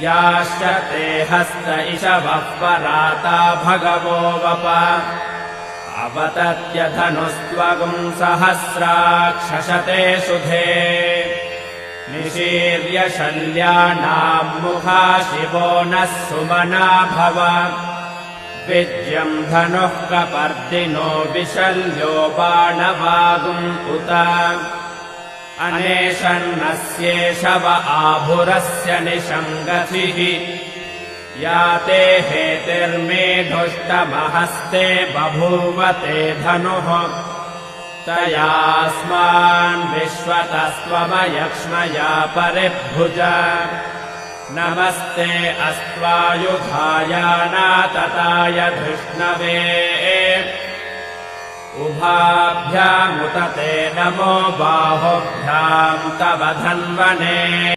याश्च ते हस्त इषवः पराता भगवो वप अवतत्यधनुस्त्वगुम् सहस्राक्षशते सुधे निशीर्य शल्यानाम् मुखा शिवो नः सुमना भव विज्यम् धनुः कपर्दिनो विशल्यो बाणवागुम् उत अनेशन्नस्येषव आभुरस्य निशङ्गतिः या ते हेतिर्मेढुष्टमहस्ते बभूवते धनुः तयास्मान् विश्वतस्त्वमयक्ष्मया परिभुज नमस्ते अस्त्वायुधायानातताय धृष्णवे उभाभ्यामुत ते नमो बाहुभ्याम् तव धन्वने।